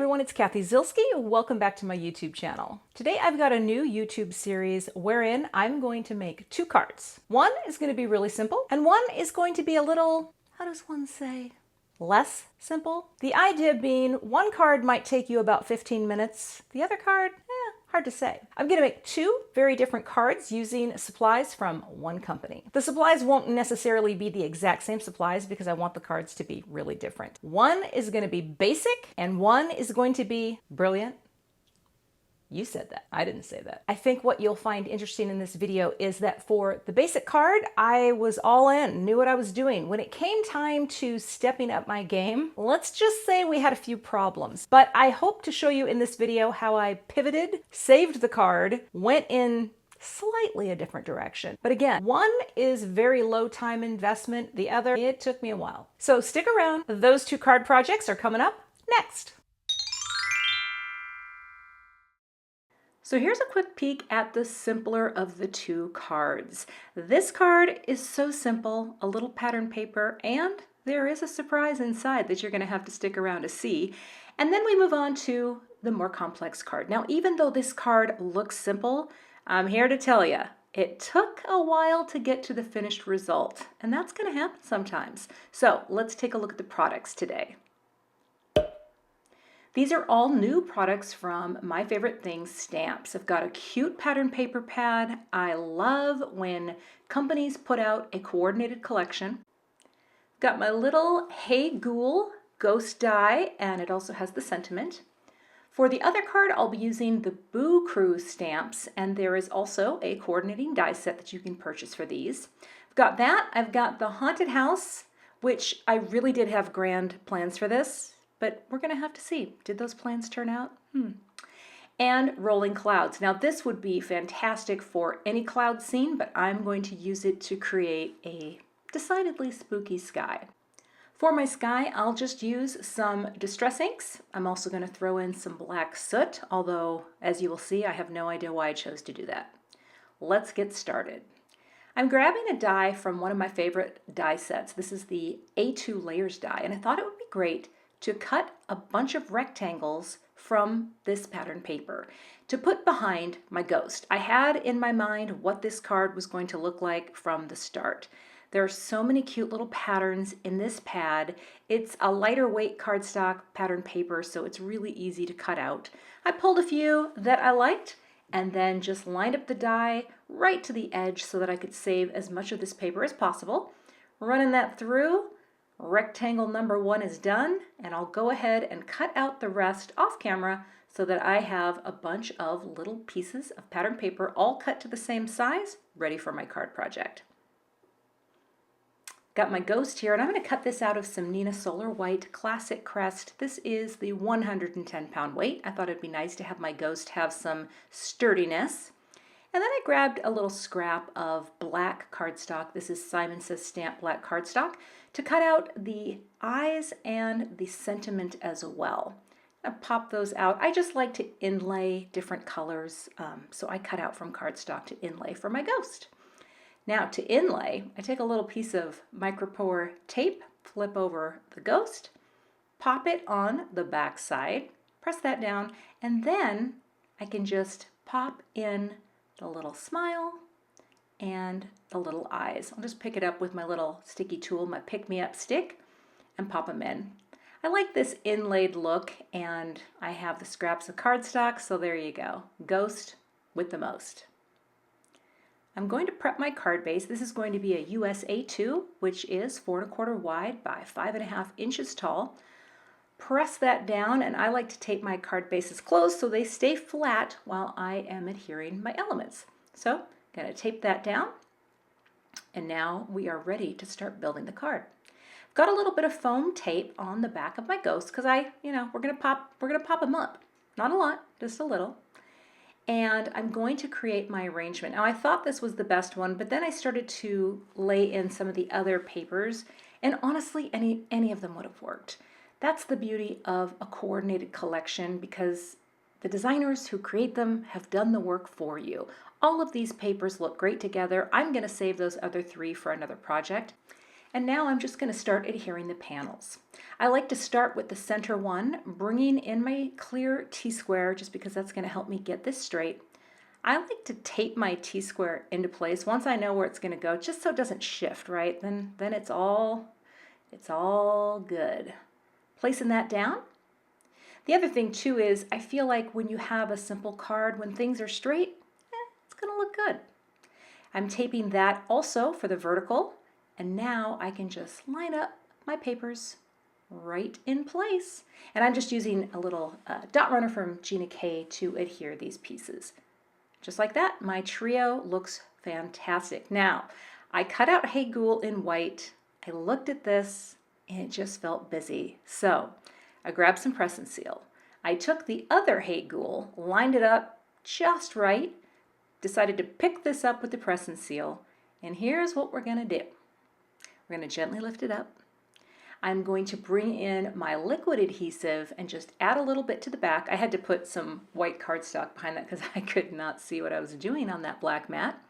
everyone, it's Cathy Zielske. Welcome back to my YouTube channel. Today I've got a new YouTube series wherein I'm going to make two cards. One is going to be really simple and one is going to be a little, how does one say, less simple? The idea being one card might take you about 15 minutes. The other card, hard to say. I'm going to make two very different cards using supplies from one company. The supplies won't necessarily be the exact same supplies because I want the cards to be really different. One is going to be basic and one is going to be brilliant. You said that. I didn't say that. I think what you'll find interesting in this video is that for the basic card, I was all in, knew what I was doing. When it came time to stepping up my game, let's just say we had a few problems. But I hope to show you in this video how I pivoted, saved the card, went in slightly a different direction. But again, one is very low time investment. The other, it took me a while. So stick around. Those two card projects are coming up next. So here's a quick peek at the simpler of the two cards. This card is so simple, a little pattern paper, and there is a surprise inside that you're going to have to stick around to see. And then we move on to the more complex card. Now, even though this card looks simple, I'm here to tell you, it took a while to get to the finished result, and that's going to happen sometimes. So let's take a look at the products today. These are all new products from My Favorite Things Stamps. I've got a cute pattern paper pad. I love when companies put out a coordinated collection. Got my little Hey Ghoul ghost die, and it also has the sentiment. For the other card, I'll be using the Boo Crew stamps, and there is also a coordinating die set that you can purchase for these. I've got that. I've got the Haunted House, which I really did have grand plans for this. But we're going to have to see. Did those plans turn out? And Rolling Clouds. Now this would be fantastic for any cloud scene, but I'm going to use it to create a decidedly spooky sky. For my sky, I'll just use some distress inks. I'm also going to throw in some black soot, although as you will see, I have no idea why I chose to do that. Let's get started. I'm grabbing a die from one of my favorite die sets. This is the A2 Layers die, and I thought it would be great to cut a bunch of rectangles from this pattern paper to put behind my ghost. I had in my mind what this card was going to look like from the start. There are so many cute little patterns in this pad. It's a lighter weight cardstock pattern paper, so it's really easy to cut out. I pulled a few that I liked and then just lined up the die right to the edge so that I could save as much of this paper as possible. Running that through, rectangle number one is done, and I'll go ahead and cut out the rest off camera so that I have a bunch of little pieces of pattern paper all cut to the same size, ready for my card project. Got my ghost here, and I'm going to cut this out of some Neenah Solar White Classic Crest. This is the 110-pound weight. I thought it'd be nice to have my ghost have some sturdiness. And then I grabbed a little scrap of black cardstock. This is Simon Says Stamp black cardstock to cut out the eyes and the sentiment as well. I pop those out. I just like to inlay different colors, so I cut out from cardstock to inlay for my ghost. Now to inlay, I take a little piece of micropore tape, flip over the ghost, pop it on the back side, press that down, and then I can just pop in the little smile and the little eyes. I'll just pick it up with my little sticky tool, my pick-me-up stick, and pop them in. I like this inlaid look, and I have the scraps of cardstock, so there you go. Ghost with the most. I'm going to prep my card base. This is going to be a US A2, which is 4 1/4 wide by 5.5 inches tall. Press that down, and I like to tape my card bases closed so they stay flat while I am adhering my elements. So I'm going to tape that down, and now we are ready to start building the card. I've got a little bit of foam tape on the back of my ghost because we're gonna pop them up. Not a lot, just a little. And I'm going to create my arrangement. Now I thought this was the best one, but then I started to lay in some of the other papers, and honestly, any of them would have worked. That's the beauty of a coordinated collection, because the designers who create them have done the work for you. All of these papers look great together. I'm going to save those other three for another project. And now I'm just going to start adhering the panels. I like to start with the center one, bringing in my clear T-square just because that's going to help me get this straight. I like to tape my T-square into place once I know where it's going to go, just so it doesn't shift, right? Then it's all good. Placing that down. The other thing too is I feel like when you have a simple card, when things are straight, it's going to look good. I'm taping that also for the vertical, and now I can just line up my papers right in place. And I'm just using a little dot runner from Gina K to adhere these pieces. Just like that, my trio looks fantastic. Now, I cut out Hey Ghoul in white. I looked at this and it just felt busy. So I grabbed some press and seal. I took the other Hey Ghoul, lined it up just right, decided to pick this up with the press and seal, and here's what we're gonna do. We're gonna gently lift it up. I'm going to bring in my liquid adhesive and just add a little bit to the back. I had to put some white cardstock behind that because I could not see what I was doing on that black mat.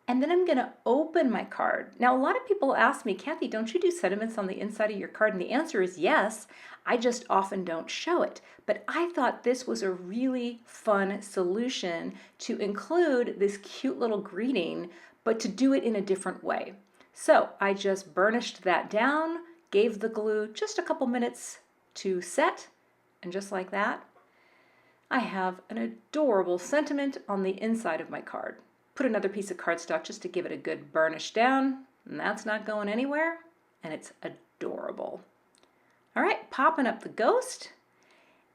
And then I'm gonna open my card. Now, a lot of people ask me, Cathy, don't you do sentiments on the inside of your card? And the answer is yes. I just often don't show it. But I thought this was a really fun solution to include this cute little greeting, but to do it in a different way. So I just burnished that down, gave the glue just a couple minutes to set, and just like that, I have an adorable sentiment on the inside of my card. Put another piece of cardstock just to give it a good burnish down, and that's not going anywhere, and it's adorable. All right, popping up the ghost,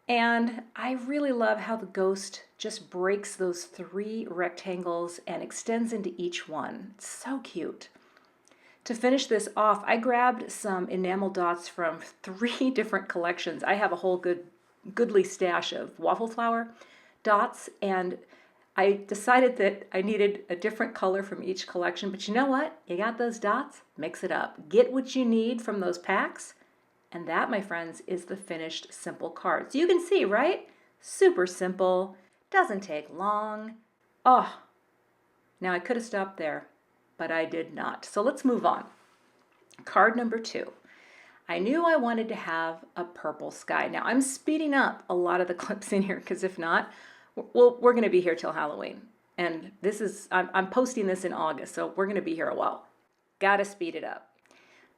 and I really love how the ghost just breaks those 3 rectangles and extends into each one. It's so cute. To finish this off, I grabbed some enamel dots from 3 different collections. I have a whole goodly stash of waffle flower dots, and I decided that I needed a different color from each collection, but you know what? You got those dots, mix it up. Get what you need from those packs, and that, my friends, is the finished simple card. So you can see, right? Super simple, doesn't take long. Oh, now I could have stopped there, but I did not. So let's move on. Card number 2. I knew I wanted to have a purple sky. Now I'm speeding up a lot of the clips in here because if not, well, we're going to be here till Halloween. And this is, I'm posting this in August, so we're going to be here a while. Gotta speed it up.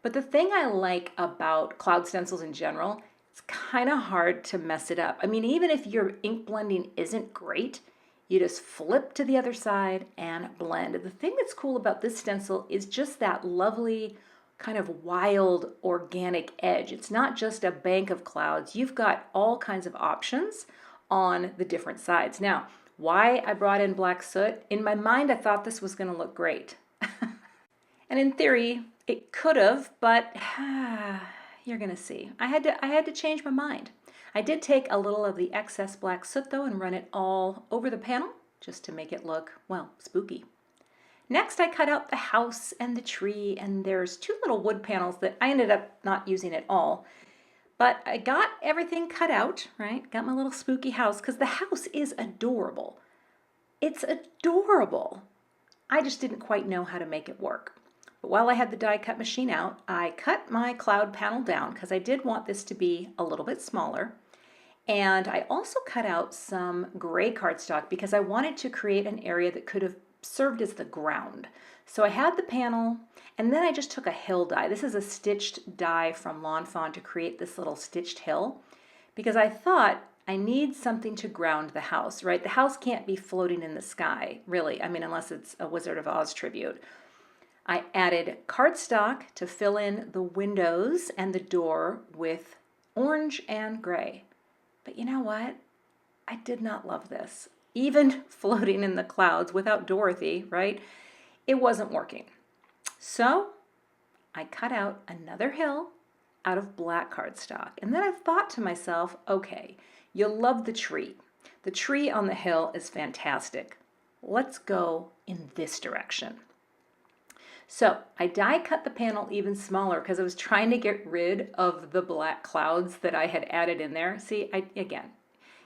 But the thing I like about cloud stencils in general, it's kind of hard to mess it up. I mean, even if your ink blending isn't great, you just flip to the other side and blend. The thing that's cool about this stencil is just that lovely kind of wild organic edge. It's not just a bank of clouds. You've got all kinds of options on the different sides. Now, why I brought in black soot, in my mind I thought this was going to look great. And in theory, it could have, but you're going to see. I had to change my mind. I did take a little of the excess black soot though and run it all over the panel just to make it look, well, spooky. Next, I cut out the house and the tree, and there's 2 little wood panels that I ended up not using at all. But I got everything cut out, right? Got my little spooky house because the house is adorable. It's adorable. I just didn't quite know how to make it work. But while I had the die cut machine out, I cut my cloud panel down because I did want this to be a little bit smaller. And I also cut out some gray cardstock because I wanted to create an area that could have served as the ground. So I had the panel, and then I just took a hill die. This is a stitched die from Fawn to create this little stitched hill because I thought I need something to ground the house, right? The house can't be floating in the sky, really. I mean, unless it's a Wizard of Oz tribute. I added cardstock to fill in the windows and the door with orange and gray. But you know what? I did not love this. Even floating in the clouds without Dorothy, right? It wasn't working. So I cut out another hill out of black cardstock. And then I thought to myself, okay, you'll love the tree. The tree on the hill is fantastic. Let's go in this direction. So I die cut the panel even smaller because I was trying to get rid of the black clouds that I had added in there. See, again,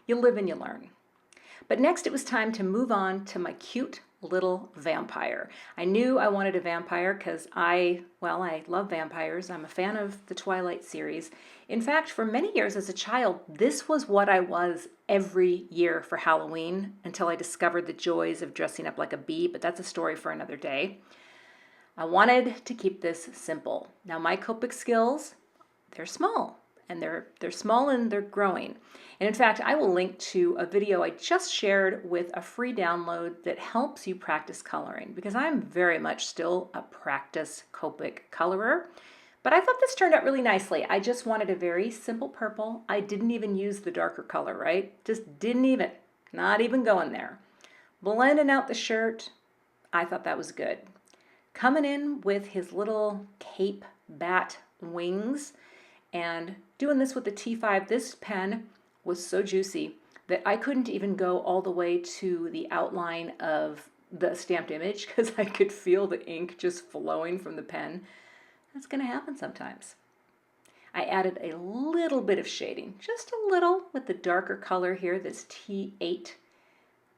you live and you learn. But next it was time to move on to my cute little vampire. I knew I wanted a vampire because I love vampires. I'm a fan of the Twilight series. In fact, for many years as a child, this was what I was every year for Halloween until I discovered the joys of dressing up like a bee, but that's a story for another day. I wanted to keep this simple. Now my Copic skills, they're small, and they're small and they're growing. And in fact, I will link to a video I just shared with a free download that helps you practice coloring, because I'm very much still a practice Copic colorer. But I thought this turned out really nicely. I just wanted a very simple purple. I didn't even use the darker color, right? Just didn't even, not even going there. Blending out the shirt, I thought that was good. Coming in with his little cape bat wings and doing this with the T5, this pen was so juicy that I couldn't even go all the way to the outline of the stamped image because I could feel the ink just flowing from the pen. That's going to happen sometimes. I added a little bit of shading, just a little, with the darker color here, this T8.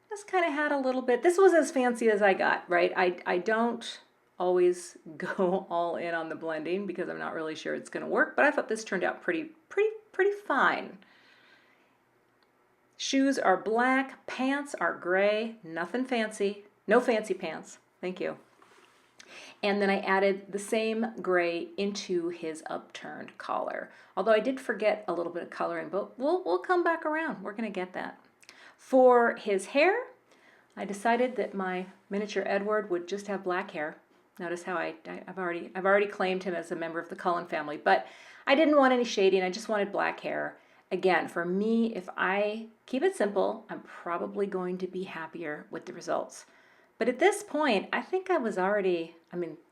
Just kind of had a little bit. This was as fancy as I got, right? I don't always go all in on the blending because I'm not really sure it's going to work, but I thought this turned out pretty fine. Shoes are black, pants are gray, nothing fancy, no fancy pants, thank you. And then I added the same gray into his upturned collar. Although I did forget a little bit of coloring, but we'll come back around. We're going to get that. For his hair, I decided that my miniature Edward would just have black hair. Notice how I've already claimed him as a member of the Cullen family, but I didn't want any shading. I just wanted black hair. Again, for me, if I keep it simple, I'm probably going to be happier with the results. But at this point, I think I was already,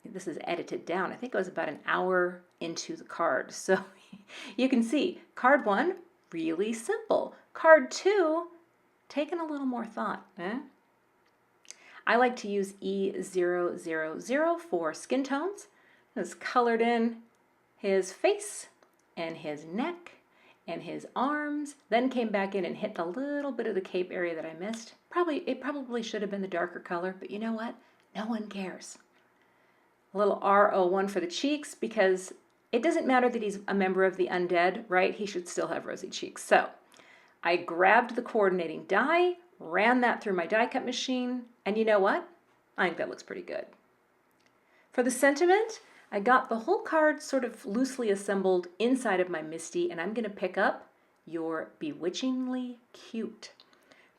this is edited down. I think I was about an hour into the card. So you can see card 1, really simple. Card 2, taking a little more thought. I like to use E000 for skin tones. It's colored in his face and his neck and his arms, then came back in and hit the little bit of the cape area that I missed. It probably should have been the darker color, but you know what? No one cares. A little R01 for the cheeks, because it doesn't matter that he's a member of the undead, right? He should still have rosy cheeks. So I grabbed the coordinating die, ran that through my die cut machine, and you know what? I think that looks pretty good. For the sentiment, I got the whole card sort of loosely assembled inside of my Misty, and I'm going to pick up "You're bewitchingly cute."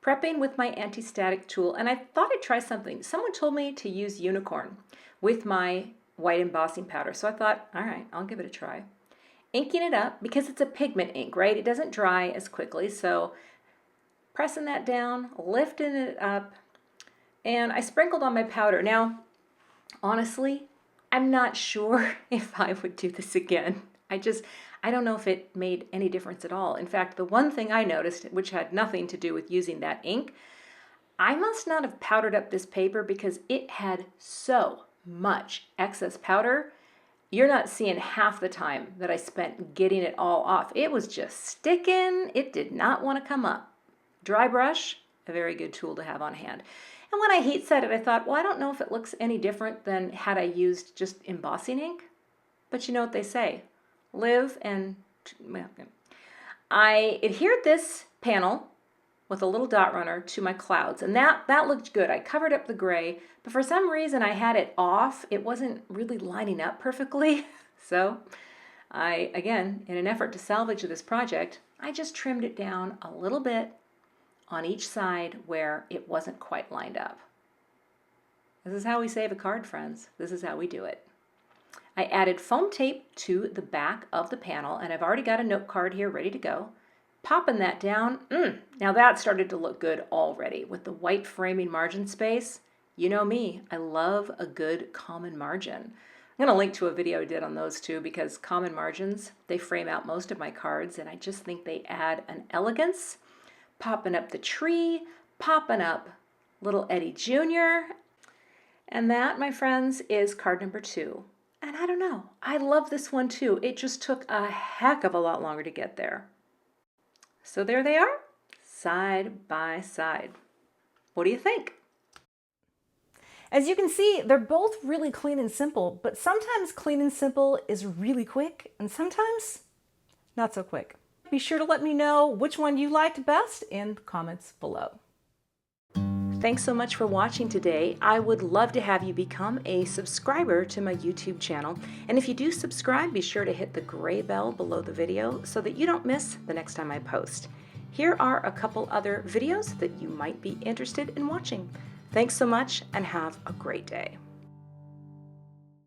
Prepping with my anti-static tool, and I thought I'd try something. Someone told me to use unicorn with my white embossing powder, so I thought, all right, I'll give it a try. Inking it up, because it's a pigment ink, right? It doesn't dry as quickly, so pressing that down, lifting it up, and I sprinkled on my powder. Now, honestly, I'm not sure if I would do this again. I don't know if it made any difference at all. In fact, the one thing I noticed, which had nothing to do with using that ink, I must not have powdered up this paper because it had so much excess powder. You're not seeing half the time that I spent getting it all off. It was just sticking. It did not want to come up. Dry brush, a very good tool to have on hand. And when I heat set it, I thought, well, I don't know if it looks any different than had I used just embossing ink. But you know what they say, live and, well, I adhered this panel with a little dot runner to my clouds, and that looked good. I covered up the gray, but for some reason I had it off. It wasn't really lining up perfectly. So I, again, in an effort to salvage this project, I just trimmed it down a little bit on each side where it wasn't quite lined up. This is how we save a card, friends. This is how we do it. I added foam tape to the back of the panel, and I've already got a note card here ready to go. Popping that down, now that started to look good already with the white framing margin space. You know me, I love a good common margin. I'm going to link to a video I did on those too, because common margins, they frame out most of my cards, and I just think they add an elegance. Popping up the tree, popping up little Eddie Jr. And that, my friends, is card number 2. And I don't know, I love this one too. It just took a heck of a lot longer to get there. So there they are, side by side. What do you think? As you can see, they're both really clean and simple, but sometimes clean and simple is really quick, and sometimes not so quick. Be sure to let me know which one you liked best in the comments below. Thanks so much for watching today. I would love to have you become a subscriber to my YouTube channel. And if you do subscribe, be sure to hit the gray bell below the video so that you don't miss the next time I post. Here are a couple other videos that you might be interested in watching. Thanks so much and have a great day.